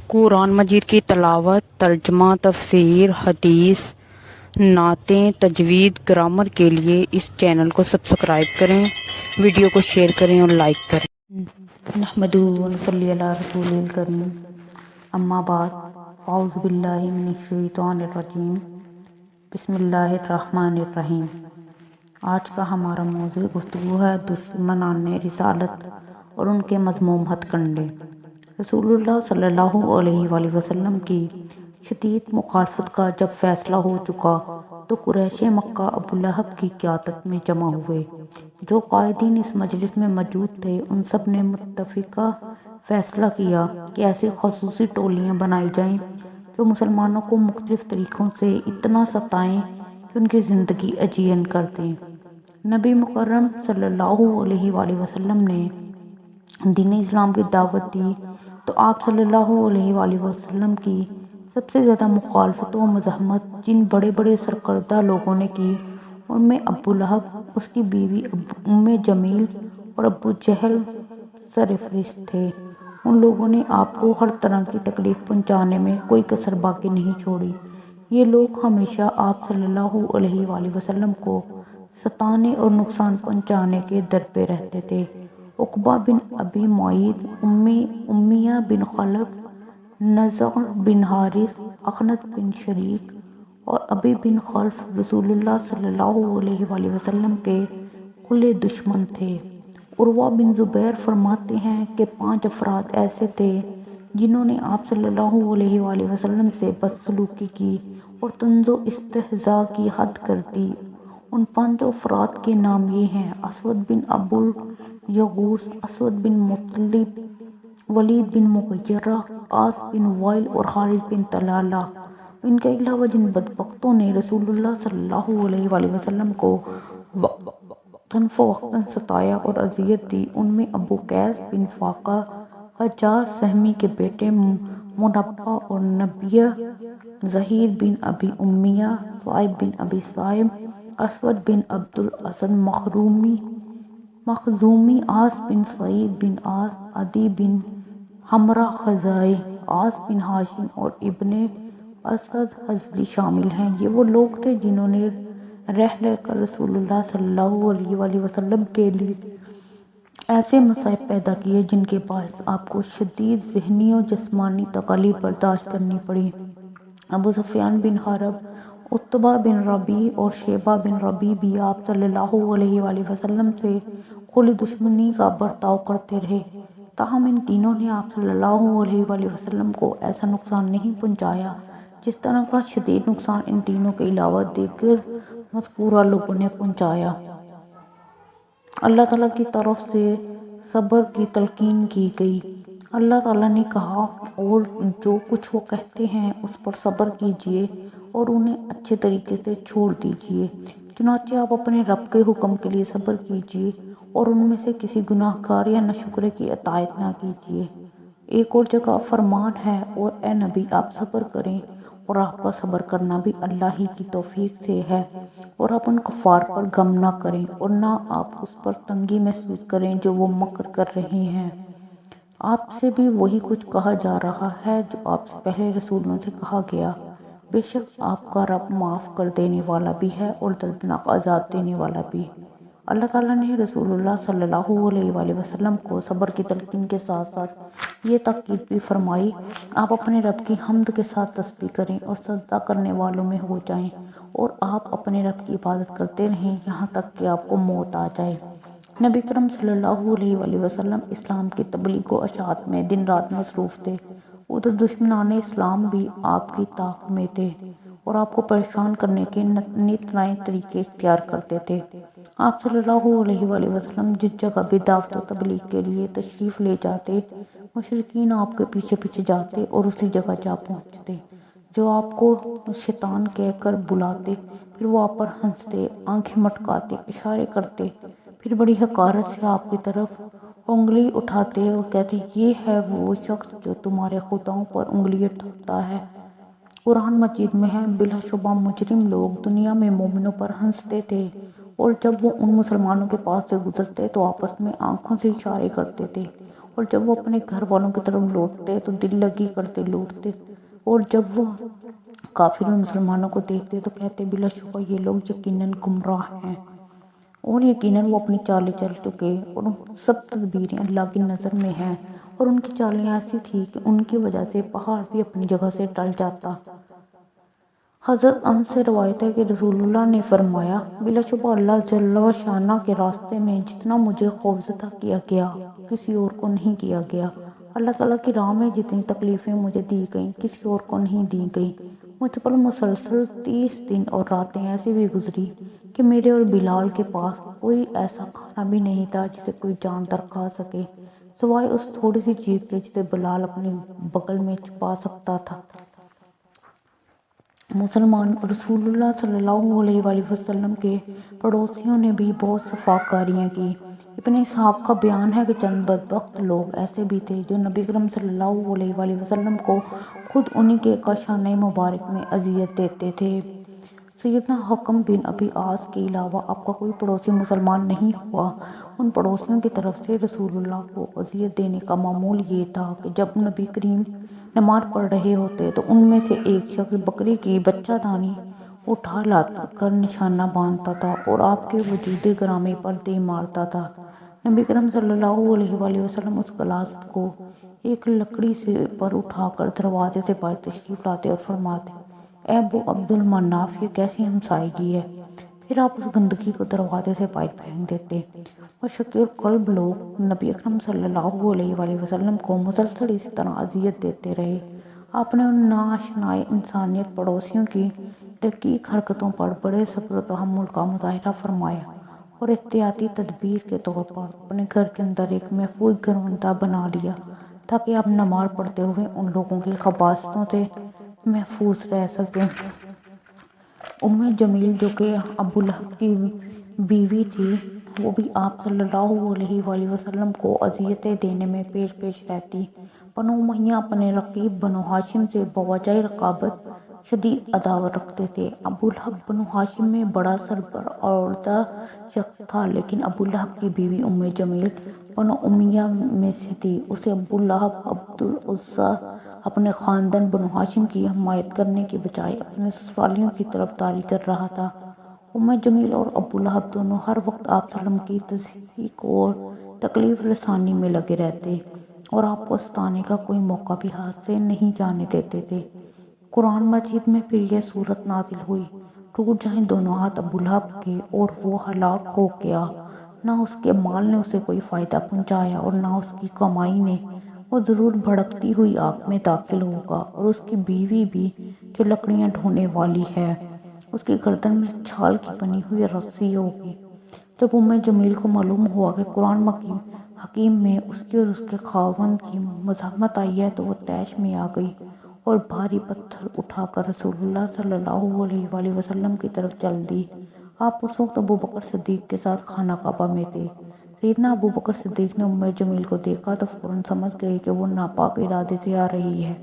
قرآن مجید کی تلاوت، ترجمہ، تفسیر، حدیث، نعتیں، تجوید، گرامر کے لیے اس چینل کو سبسکرائب کریں، ویڈیو کو شیئر کریں اور لائک کریں۔ نحمدہ و نصلی علی رسول الکریم، اما بعد، اعوذ باللہ من الشیطان الرجیم، بسم اللہ الرحمن الرحیم۔ آج کا ہمارا موضوع گفتگو ہے دشمنان رسالت اور ان کے مذموم ہتھ کنڈے۔ رسول اللہ صلی اللہ علیہ وآلہ وسلم کی شدید مخالفت کا جب فیصلہ ہو چکا تو قریش مکہ ابو لہب کی قیادت میں جمع ہوئے۔ جو قائدین اس مجلس میں موجود تھے ان سب نے متفقہ فیصلہ کیا کہ ایسی خصوصی ٹولیاں بنائی جائیں جو مسلمانوں کو مختلف طریقوں سے اتنا ستائیں کہ ان کی زندگی اجیرن کر دیں۔ نبی مکرم صلی اللہ علیہ وآلہ وسلم نے دین اسلام کی دعوت دی تو آپ صلی اللہ علیہ وآلہ وسلم کی سب سے زیادہ مخالفت و مزاحمت جن بڑے بڑے سرکردہ لوگوں نے کی ان میں ابو لہب، اس کی بیوی ام جمیل اور ابو جہل سرفہرست تھے۔ ان لوگوں نے آپ کو ہر طرح کی تکلیف پہنچانے میں کوئی کسر باقی نہیں چھوڑی۔ یہ لوگ ہمیشہ آپ صلی اللہ علیہ وآلہ وسلم کو ستانے اور نقصان پہنچانے کے در پہ رہتے تھے۔ عقبہ بن ابی معیط، امیہ بن خلف، نضر بن حارث، اخنس بن شریک اور ابی بن خلف رسول اللہ صلی اللہ علیہ وآلہ وسلم کے کھلے دشمن تھے۔ عروہ بن زبیر فرماتے ہیں کہ 5 افراد ایسے تھے جنہوں نے آپ صلی اللہ علیہ وآلہ وسلم سے بدسلوکی کی اور طنز و استہزاء کی حد کر دی۔ ان 5 افراد کے نام یہ ہیں: اسود بن ابو یغوث، اسود بن مطلب، ولید بن مغیرہ، عاص بن وائل اور حارث بن طلحہ۔ ان کے علاوہ جن بدبختوں نے رسول اللہ صلی اللہ علیہ وآلہ وسلم کو وقتاً فوقتاً ستایا اور اذیت دی ان میں ابو قیس بن فاقہ، حجاج سہمی کے بیٹے منبہ اور نبیہ، زہیر بن ابی امیہ، صائب بن ابی صائب، اسود بن عبد الاسد مخزومی، عاص بن سعید بن عاص، عدی بن حمرہ خزاعی، عاص بن ہاشم اور ابن اسد حضلی شامل ہیں۔ یہ وہ لوگ تھے جنہوں نے رہ کر رسول اللہ صلی اللہ علیہ وآلہ وسلم کے لیے ایسے مصائب پیدا کیے جن کے باعث آپ کو شدید ذہنی و جسمانی تکالیف برداشت کرنی پڑی۔ ابو سفیان بن حرب، عتبہ بن ربیع اور شیبہ بن ربیع بھی آپ صلی اللہ علیہ وآلہ وسلم سے کھلی دشمنی کا برتاؤ کرتے رہے، تاہم ان تینوں نے آپ صلی اللہ علیہ وآلہ وسلم کو ایسا نقصان نہیں پہنچایا جس طرح کا شدید نقصان ان تینوں کے علاوہ دیگر مذکورہ لوگوں نے پہنچایا۔ اللہ تعالیٰ کی طرف سے صبر کی تلقین کی گئی۔ اللہ تعالیٰ نے کہا، اور جو کچھ وہ کہتے ہیں اس پر صبر کیجیے اور انہیں اچھے طریقے سے چھوڑ دیجیے۔ چنانچہ آپ اپنے رب کے حکم کے لیے صبر کیجیے اور ان میں سے کسی گناہ گار یا ناشکرے کی اطاعت نہ کیجیے۔ ایک اور جگہ فرمان ہے، اور اے نبی آپ صبر کریں اور آپ کا صبر کرنا بھی اللہ ہی کی توفیق سے ہے، اور آپ ان کفار پر غم نہ کریں اور نہ آپ اس پر تنگی محسوس کریں جو وہ مکر کر رہے ہیں۔ آپ سے بھی وہی کچھ کہا جا رہا ہے جو آپ سے پہلے رسولوں سے کہا گیا، بے شک آپ کا رب معاف کر دینے والا بھی ہے اور دردناک عذاب دینے والا بھی۔ اللہ تعالیٰ نے رسول اللہ صلی اللہ علیہ وآلہ وسلم کو صبر کی تلقین کے ساتھ ساتھ یہ تاکید بھی فرمائی، آپ اپنے رب کی حمد کے ساتھ تسبیح کریں اور سجدہ کرنے والوں میں ہو جائیں، اور آپ اپنے رب کی عبادت کرتے رہیں یہاں تک کہ آپ کو موت آ جائے۔ نبی کرم صلی اللہ علیہ وآلہ وسلم اسلام کی تبلیغ و اشاعت میں دن رات مصروف تھے۔ ادھر دشمنان اسلام بھی آپ کی طاق میں تھے اور آپ کو پریشان کرنے کے نت نئے طریقے اختیار کرتے تھے۔ آپ صلی اللہ علیہ وآلہ وسلم جس جگہ بھی دعوت و تبلیغ کے لیے تشریف لے جاتے، مشرکین آپ کے پیچھے پیچھے جاتے اور اسی جگہ جا پہنچتے جو آپ کو شیطان کہہ کر بلاتے، پھر وہ آپ پر ہنستے، آنکھیں مٹکاتے، اشارے کرتے، پھر بڑی حقارت سے آپ کی طرف انگلی اٹھاتے اور کہتے، یہ ہے وہ شخص جو تمہارے خداؤں پر انگلی اٹھاتا ہے۔ قرآن مجید میں ہے، بلا شبہ مجرم لوگ دنیا میں مومنوں پر ہنستے تھے، اور جب وہ ان مسلمانوں کے پاس سے گزرتے تو آپس میں آنکھوں سے اشارے کرتے تھے اور جب وہ اپنے گھر والوں کی طرف لوٹتے تو دل لگی کرتے لوٹتے، اور جب وہ کافر اور مسلمانوں کو دیکھتے تو کہتے بلا شبہ یہ لوگ یقیناً گمراہ ہیں، اور یقیناً وہ اپنی چالیں چل چکے، اور سب تدبیریں اللہ کی نظر میں ہیں، اور ان کی چالیں ایسی تھی کہ ان کی وجہ سے پہاڑ بھی اپنی جگہ سے ٹل جاتا۔ حضرت انس سے روایت ہے کہ رسول اللہ نے فرمایا، بلا شبہ اللہ جل و شانہ کے راستے میں جتنا مجھے خوفزدہ کیا گیا کسی اور کو نہیں کیا گیا، اللہ تعالیٰ کی راہ میں جتنی تکلیفیں مجھے دی گئیں کسی اور کو نہیں دی گئیں۔ مجھ پر مسلسل 30 دن اور راتیں ایسی بھی گزری کہ میرے اور بلال کے پاس کوئی ایسا کھانا بھی نہیں تھا جسے کوئی جان تر کھا سکے، سوائے اس تھوڑی سی چیز کے جسے بلال اپنے بغل میں چھپا سکتا تھا۔ مسلمان رسول اللہ صلی اللہ علیہ وآلہ وسلم کے پڑوسیوں نے بھی بہت صفاکاریاں کی۔ ابن اسحاق کا بیان ہے کہ چند بدبخت لوگ ایسے بھی تھے جو نبی اکرم صلی اللہ علیہ وآلہ وسلم کو خود انہی کے کاشانۂ مبارک میں اذیت دیتے تھے۔ سیدنا حکم بن ابی عاص کے علاوہ آپ کا کوئی پڑوسی مسلمان نہیں ہوا۔ ان پڑوسیوں کی طرف سے رسول اللہ کو اذیت دینے کا معمول یہ تھا کہ جب نبی کریم نماز پڑھ رہے ہوتے تو ان میں سے ایک شخص بکری کی بچہ دانی اٹھا لا کر نشانہ باندھتا تھا اور آپ کے وجود گرامی پر دے مارتا تھا۔ نبی کریم صلی اللہ علیہ وآلہ وسلم اس غلاظت کو ایک لکڑی سے پر اٹھا کر دروازے سے باہر تشریف لاتے اور فرماتے، اے ابو عبد المناف، یہ کیسی ہمسائیگی ہے؟ پھر آپ اس گندگی کو دروازے سے باہر پھینک دیتے۔ اور شقی القلب لوگ نبی اکرم صلی اللہ علیہ وآلہ وسلم کو مسلسل اسی طرح اذیت دیتے رہے۔ آپ نے ان ناآشنائے انسانیت پڑوسیوں کی رقیق حرکتوں پر بڑے صبر و تحمل کا مظاہرہ فرمایا، اور احتیاطی تدبیر کے طور پر اپنے گھر کے اندر ایک محفوظ گھروندہ بنا لیا تاکہ آپ نماز پڑھتے ہوئے ان لوگوں کی خباثتوں سے محفوظ رہ سکیں۔ جمیل جو کہ ابو لہب کی بیوی تھی، وہ بھی آپ صلی اللہ علیہ وآلہ وسلم کو اذیتیں دینے میں پیش رہتی۔ بنو امیہ اپنے رقیب بنو ہاشم سے بوجہ رقابت شدید عداوت رکھتے تھے۔ ابو لہب بنو ہاشم میں بڑا سربراہ شخص تھا، لیکن ابو لہب کی بیوی جمیل بنو امیہ میں سے تھی۔ اسے ابو لہب عبد العزیٰ اپنے خاندان بنو ہاشم کی حمایت کرنے کی بجائے اپنے سسرالیوں کی طرفداری کر رہا تھا۔ جمیل اور ابو لہب دونوں ہر وقت آپ صلی اللہ علیہ وسلم کی تضحیک اور تکلیف رسانی میں لگے رہتے اور آپ کو ستانے کا کوئی موقع بھی ہاتھ سے نہیں جانے دیتے تھے۔ قرآن مجید میں پھر یہ سورت نازل ہوئی، ٹوٹ جائیں دونوں ہاتھ ابو لہب کے اور وہ ہلاک ہو گیا، نہ اس کے مال نے اسے کوئی فائدہ پہنچایا اور نہ اس کی کمائی نے، وہ ضرور بھڑکتی ہوئی آگ میں داخل ہوگا، اور اس کی بیوی بھی جو لکڑیاں ڈھونے والی ہے، اس کی گردن میں چھال کی بنی ہوئی رسی ہوگی۔ جب جمیل کو معلوم ہوا کہ قرآن حکیم میں اس کی اور اس کے خاوند کی مذمت آئی ہے تو وہ طیش میں آ گئی اور بھاری پتھر اٹھا کر رسول اللہ صلی اللہ علیہ وآلہ وسلم کی طرف چل دی۔ آپ اس وقت ابوبکر صدیق کے ساتھ خانہ کعبہ میں تھے۔ سیدنا ابوبکر صدیق نے جمیل کو دیکھا تو فوراً سمجھ گئے کہ وہ ناپاک ارادے سے آ رہی ہے۔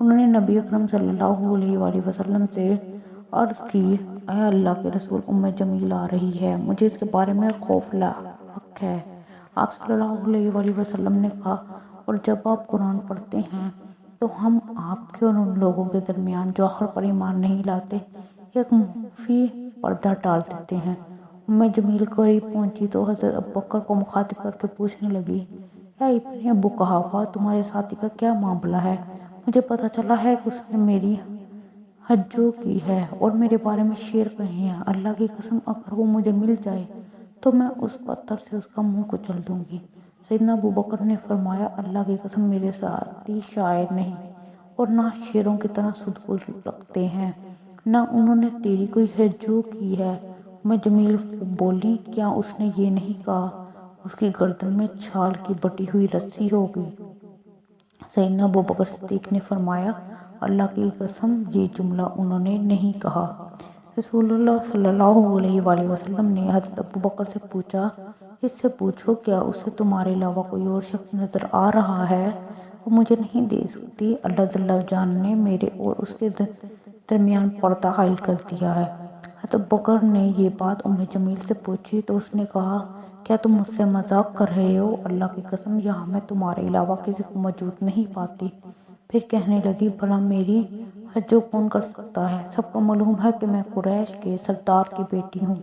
انہوں نے نبی اکرم صلی اللہ علیہ وآلہ وسلم سے عرض کی، اے اللہ کے رسول، جمیل آ رہی ہے، مجھے اس کے بارے میں خوف لاحق ہے۔ آپ صلی اللہ علیہ وآلہ وسلم نے کہا، اور جب آپ قرآن پڑھتے ہیں تو ہم آپ کے اور ان لوگوں کے درمیان جو آخر پر ایمان نہیں لاتے ایک مخفی پردہ ڈال دیتے ہیں۔ جمیل قریب پہنچی تو حضرت ابوبکر کو مخاطب کر کے پوچھنے لگی، اے ابن ابو قحافہ، تمہارے ساتھی کا کیا معاملہ ہے؟ مجھے پتہ چلا ہے کہ اس نے میری ہجو کی ہے اور میرے بارے میں شعر کہے ہیں۔ اللہ کی قسم، اگر وہ مجھے مل جائے تو میں اس پتھر سے اس کا منہ کچل دوں گی۔ سیدنا ابوبکر نے فرمایا، اللہ کی قسم، میرے ساتھی شاعر نہیں اور نہ شعروں کی طرح سدھ رکھتے ہیں، نہ انہوں نے تیری کوئی ہجو کی ہے۔ جمیل بولی، کیا اس نے یہ نہیں کہا اس کی گردن میں چھال کی بٹی ہوئی رسی ہوگی؟ سیدنا ابوبکر صدیق نے فرمایا، اللہ کی قسم، یہ جملہ انہوں نے نہیں کہا۔ رسول اللہ صلی اللہ علیہ وآلہ وسلم نے حضرت ابوبکر سے پوچھا، اس سے پوچھو کیا اسے تمہارے علاوہ کوئی اور شخص نظر آ رہا ہے؟ وہ مجھے نہیں دیکھ سکتی، اللہ جل جلالہ نے میرے اور اس کے درمیان پردہ حائل کر دیا ہے۔ حضرت ابوبکر نے یہ بات جمیل سے پوچھی تو اس نے کہا، کیا تم مجھ سے مذاق کر رہے ہو؟ اللہ کی قسم یہاں میں تمہارے علاوہ کسی کو موجود نہیں پاتی۔ پھر کہنے لگی بھلا میری حجو کون کر سکتا ہے؟ سب کو معلوم ہے کہ میں قریش کے سردار کی بیٹی ہوں۔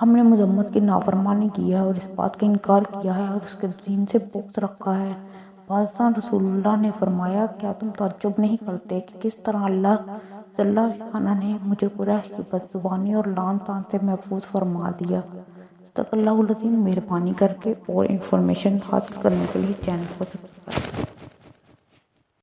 ہم نے مذمت کی نافرمانی کی ہے اور اس بات کا انکار کیا ہے اور اس کے دین سے بغض رکھا ہے۔ بادشاہ رسول اللہ نے فرمایا کیا تم تعجب نہیں کرتے کہ کس طرح اللہ جل شانہ نے مجھے قریش کی بدزبانی اور لعن طعن سے محفوظ فرما دیا۔ صدق اللہ العظیم۔ مہربانی کر کے اور انفارمیشن حاصل کرنے کے لیے چینل کو